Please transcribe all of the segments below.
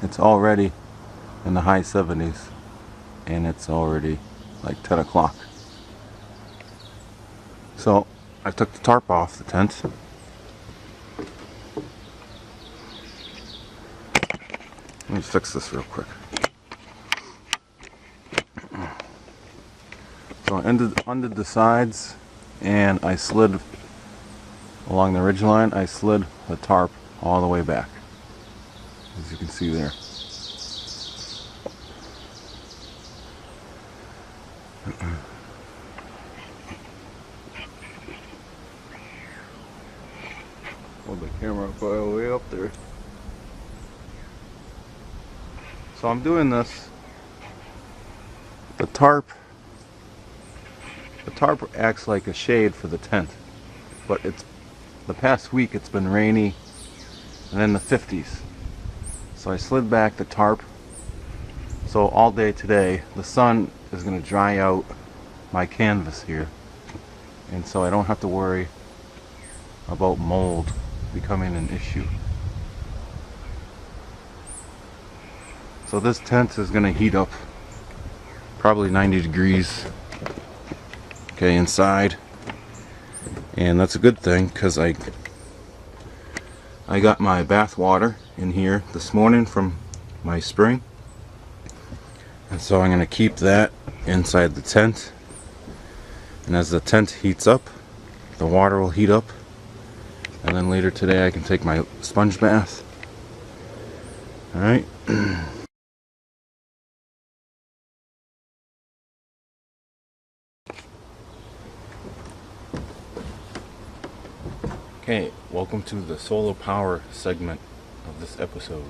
It's already in the high 70s and it's already like 10 o'clock. So I took the tarp off the tent. Let me fix this real quick. So I undid the sides and I slid along the ridgeline. I slid the tarp all the way back, as you can see there. Hold the camera up all the way up there. So I'm doing this. The tarp acts like a shade for the tent, but it's the past week it's been rainy and in the 50s. So I slid back the tarp. So all day today the sun is going to dry out my canvas here, and so I don't have to worry about mold becoming an issue. So this tent is going to heat up probably 90 degrees, okay, inside, and that's a good thing because I got my bath water in here this morning from my spring, and so I'm going to keep that inside the tent, and as the tent heats up the water will heat up, and then later today I can take my sponge bath. Alright. Okay, welcome to the solar power segment of this episode.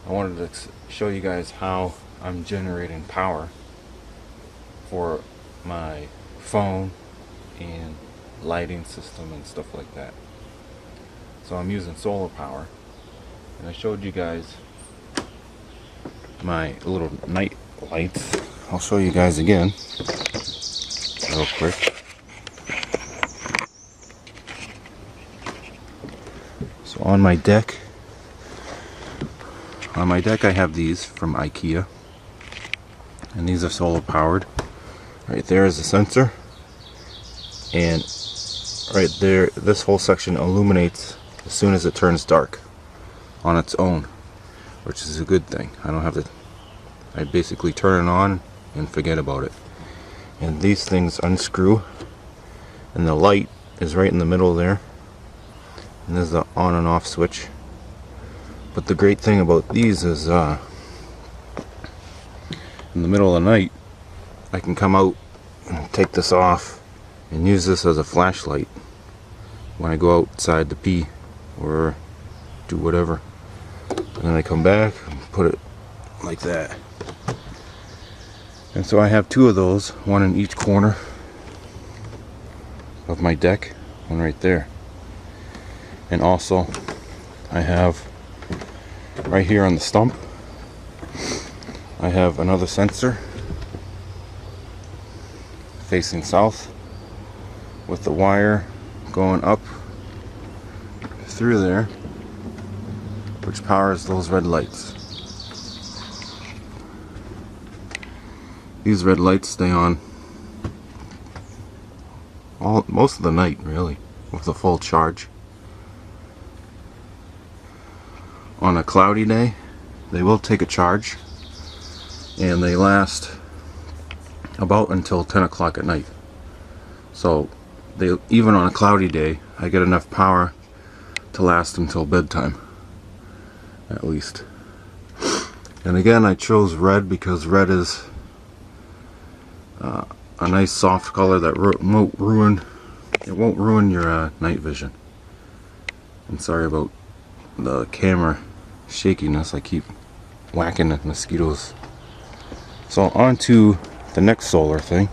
I wanted to show you guys how I'm generating power for my phone and lighting system and stuff like that. So I'm using solar power, and I showed you guys my little night lights. I'll show you guys again real quick. So on my deck I have these from IKEA, and these are solar powered. Right there is the sensor, and right there this whole section illuminates as soon as it turns dark on its own, which is a good thing. I don't have to, I basically turn it on and forget about it. And these things unscrew, and the light is right in the middle there, and there's the on and off switch. But the great thing about these is in the middle of the night I can come out and take this off and use this as a flashlight when I go outside to pee or do whatever, and then I come back and put it like that. And so I have two of those, one in each corner of my deck, one right there. And also I have right here on the stump, I have another sensor facing south with the wire going up through there, which powers those red lights. These red lights stay on most of the night, really, with a full charge. On a cloudy day they will take a charge, and they last about until 10 o'clock at night. So they, even on a cloudy day, I get enough power to last until bedtime at least. And again, I chose red because red is a nice soft color that won't ruin your night vision. And sorry about the camera shakiness, I keep whacking at mosquitoes. So on to the next solar thing.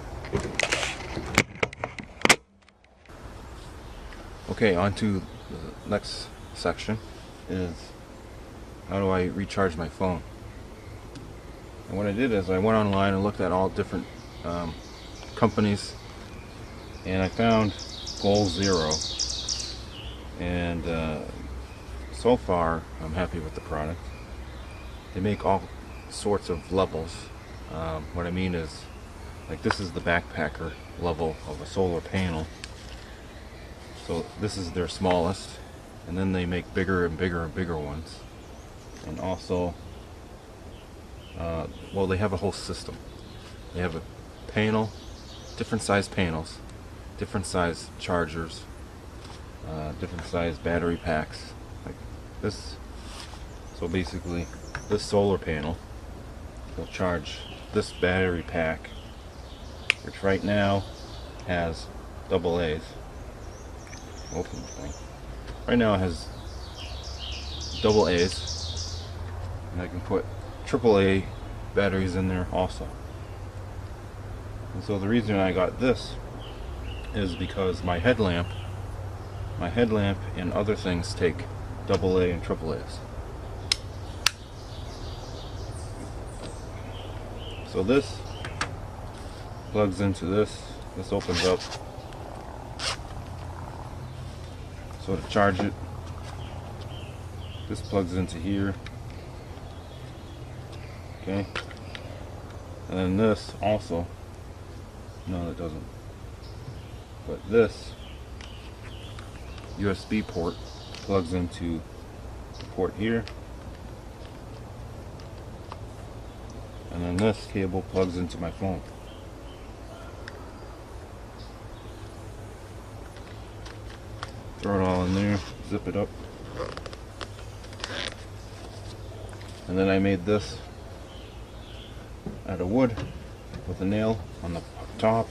Okay, on to the next section is how do I recharge my phone. And what I did is I went online and looked at all different companies, and I found Goal Zero, and so far I'm happy with the product. they make all sorts of levels. What I mean is, like, this is the backpacker level of a solar panel. So this is their smallest, and then they make bigger and bigger and bigger ones. And also, well, they have a whole system. They have a panel, different size panels, different size chargers, different size battery packs, like this. So basically, this solar panel will charge this battery pack, which right now has double A's. Open the thing. Right now it has double A's, and I can put triple A batteries in there also. And so the reason I got this is because my headlamp and other things take double A and triple A's. So this plugs into this. This opens up. So to charge it, this plugs into here. Okay. And then this also. No, it doesn't. But this USB port plugs into the port here. And then this cable plugs into my phone. Throw it all in there, zip it up. And then I made this out of wood with a nail on the top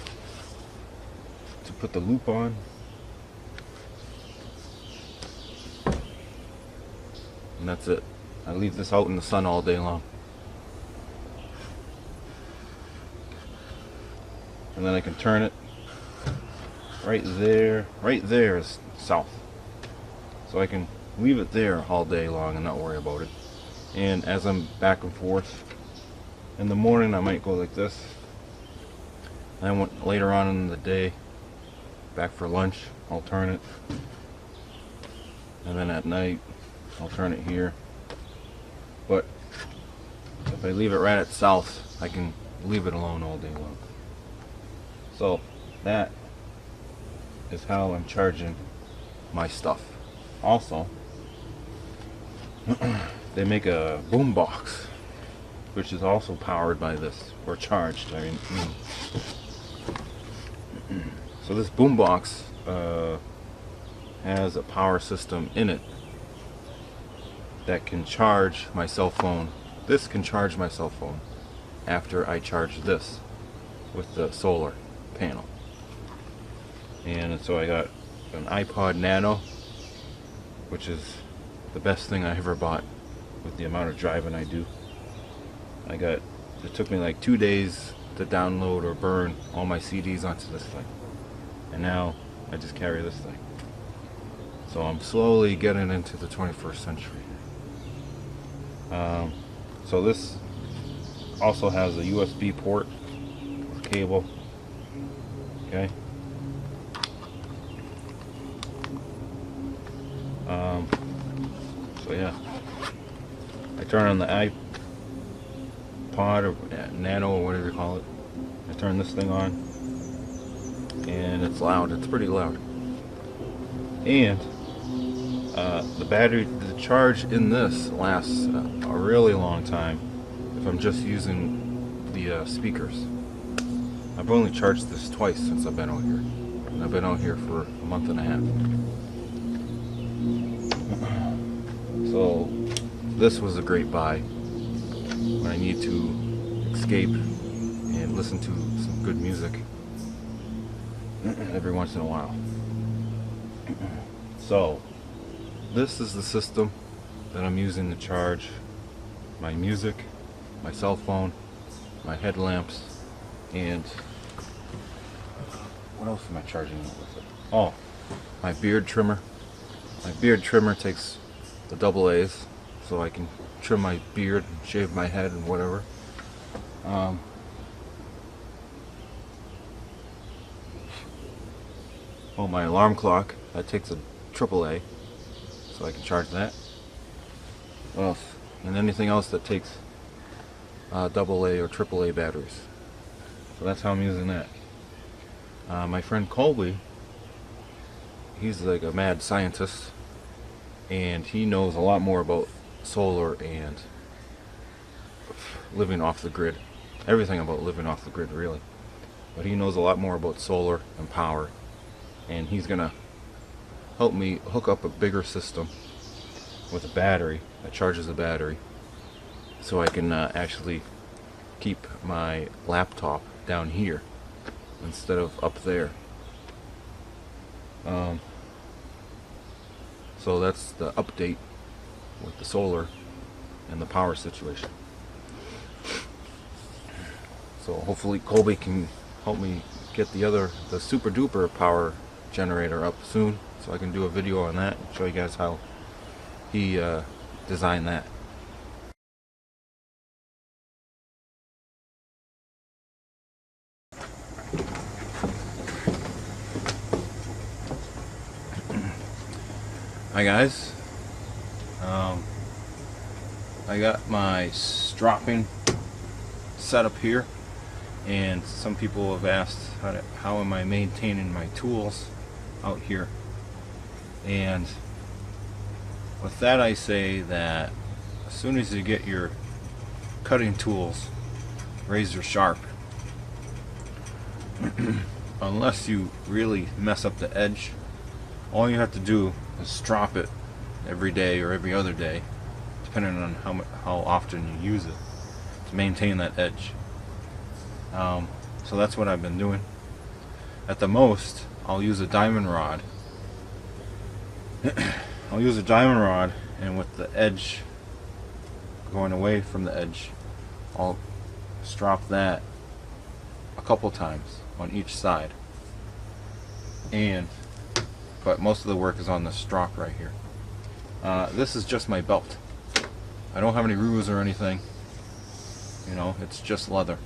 to put the loop on. And that's it. I leave this out in the sun all day long. And then I can turn it right there. Right there is south. So I can leave it there all day long and not worry about it. And as I'm back and forth, in the morning I might go like this. And then later on in the day, back for lunch, I'll turn it. And then at night, I'll turn it here. But if I leave it right at south, I can leave it alone all day long. So that is how I'm charging my stuff. Also, they make a boom box, which is also powered by this, or charged. I mean. So this boom box has a power system in it that can charge my cell phone. This can charge my cell phone after I charge this with the solar panel. And so I got an iPod Nano, which is the best thing I ever bought with the amount of driving I do. It took me like 2 days to download or burn all my CDs onto this thing. And now I just carry this thing. So I'm slowly getting into the 21st century. So this also has a USB port or cable. Okay. So yeah, I turn on the iPod or Nano or whatever you call it. I turn this thing on, and it's loud. It's pretty loud. And the charge in this lasts a really long time if I'm just using the speakers. I've only charged this twice since I've been out here. And I've been out here for a month and a half. So this was a great buy when I need to escape and listen to some good music every once in a while. So this is the system that I'm using to charge my music, my cell phone, my headlamps, and what else am I charging it with? Oh, my beard trimmer. My beard trimmer takes the double A's, so I can trim my beard and shave my head and whatever. Oh, my alarm clock, that takes a triple A, so I can charge that. What else? and anything else that takes AA or AAA batteries. So that's how I'm using that. My friend Colby, he's like a mad scientist, and he knows a lot more about solar and living off the grid. Everything about living off the grid, really. But he knows a lot more about solar and power, and he's gonna help me hook up a bigger system with a battery that charges the battery, so I can actually keep my laptop down here instead of up there. So that's the update with the solar and the power situation. So hopefully Colby can help me get the super duper power generator up soon, so I can do a video on that and show you guys how he designed that. Hi guys, I got my Stroping set up here, and some people have asked how am I maintaining my tools out here. And with that, I say that as soon as you get your cutting tools razor sharp, unless you really mess up the edge, all you have to do is strop it every day or every other day, depending on how often you use it, to maintain that edge. So that's what I've been doing. At the most, I'll use a diamond rod. I'll use a diamond rod, and with the edge going away from the edge, I'll strop that a couple times on each side. But most of the work is on the strop right here. This is just my belt. I don't have any grooves or anything. You know, it's just leather.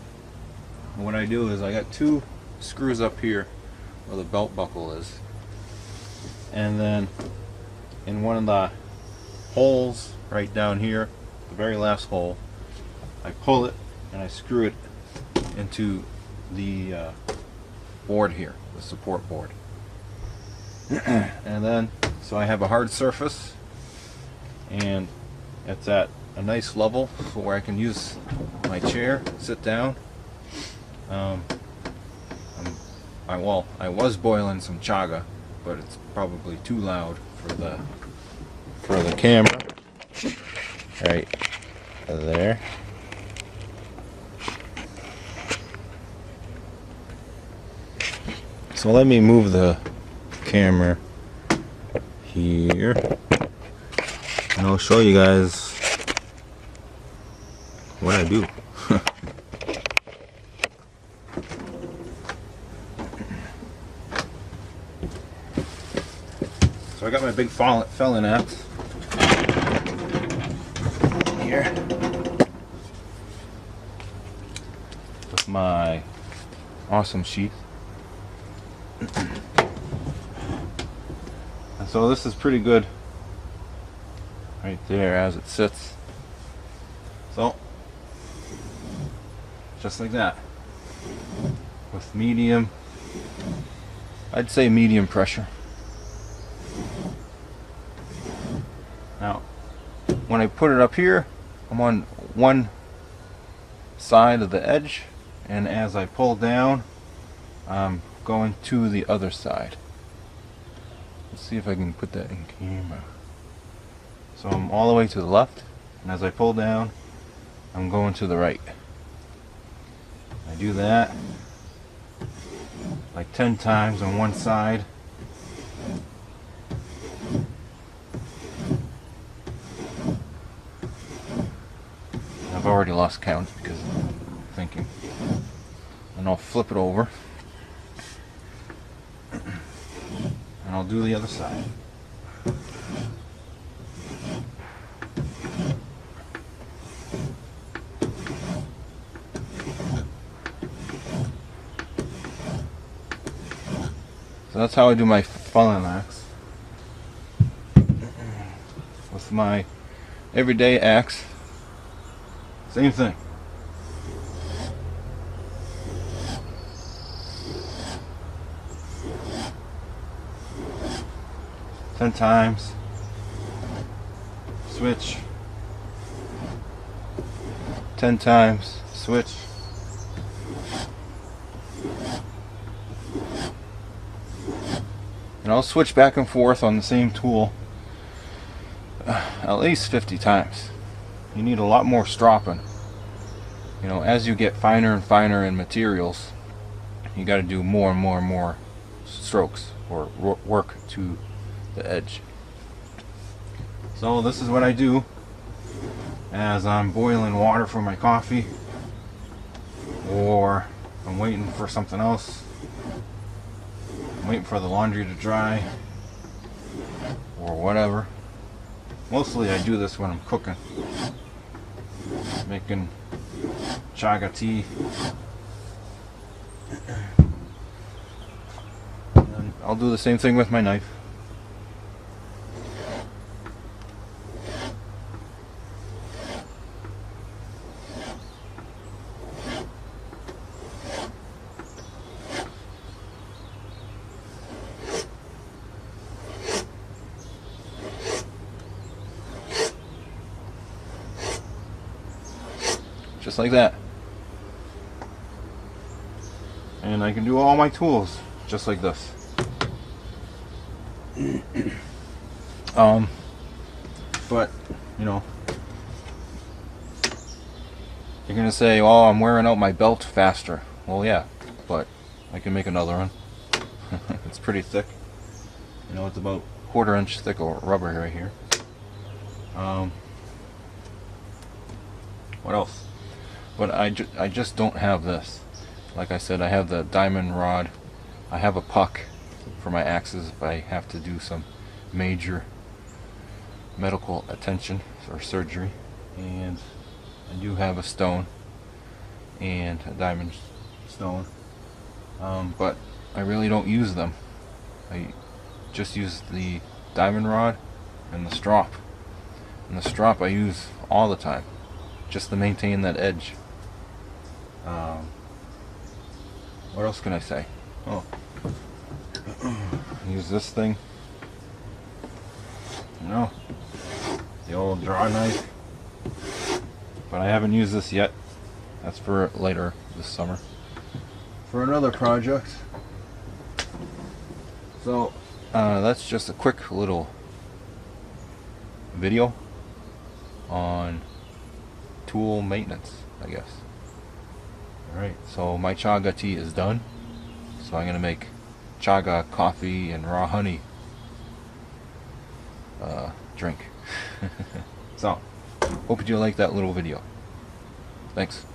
And what I do is I got 2 screws up here where the belt buckle is, and then in one of the holes right down here, the very last hole, I pull it and I screw it into the board here, the support board. And then, so I have a hard surface, and it's at a nice level where I can use my chair, sit down. I was boiling some chaga, but it's probably too loud for the camera. Right there. So let me move the camera here, and I'll show you guys what I do. So I got my big felon axe here with my awesome sheath. And so this is pretty good right there as it sits. So just like that, with medium, I'd say medium pressure. Now when I put it up here, I'm on one side of the edge, and as I pull down, I'm going to the other side. Let's see if I can put that in camera. So I'm all the way to the left, and as I pull down, I'm going to the right. I do that like 10 times on one side. I've already lost count because I'm thinking. And I'll flip it over, and I'll do the other side. So that's how I do my fallen axe. With my everyday axe, Same thing. Ten times. Switch. 10 times. Switch. And I'll switch back and forth on the same tool at least 50 times. You need a lot more stropping. You know, as you get finer and finer in materials, you got to do more and more and more strokes or work to the edge. So this is what I do as I'm boiling water for my coffee, or I'm waiting for something else. I'm waiting for the laundry to dry or whatever. Mostly I do this when I'm cooking, making chaga tea. And I'll do the same thing with my knife. Just like that. And I can do all my tools just like this. But, you know, you're gonna say, oh, I'm wearing out my belt faster. Well, yeah, but I can make another one. It's pretty thick. You know, it's about 1/4 inch thick of rubber right here. What else? But I just don't have this. Like I said, I have the diamond rod. I have a puck for my axes if I have to do some major medical attention or surgery. And I do have a stone and a diamond stone. But I really don't use them. I just use the diamond rod and the strop. And the strop I use all the time, just to maintain that edge. What else can I say? Oh, use this thing. You know, the old draw knife. But I haven't used this yet. That's for later this summer, for another project. So that's just a quick little video on tool maintenance, I guess. Alright, so my chaga tea is done. So I'm going to make chaga coffee and raw honey drink. So, hope you like that little video. Thanks.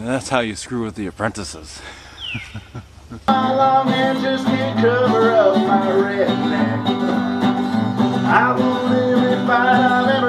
And that's how you screw with the apprentices. My long hair just can't cover up my redneck. I won't live if I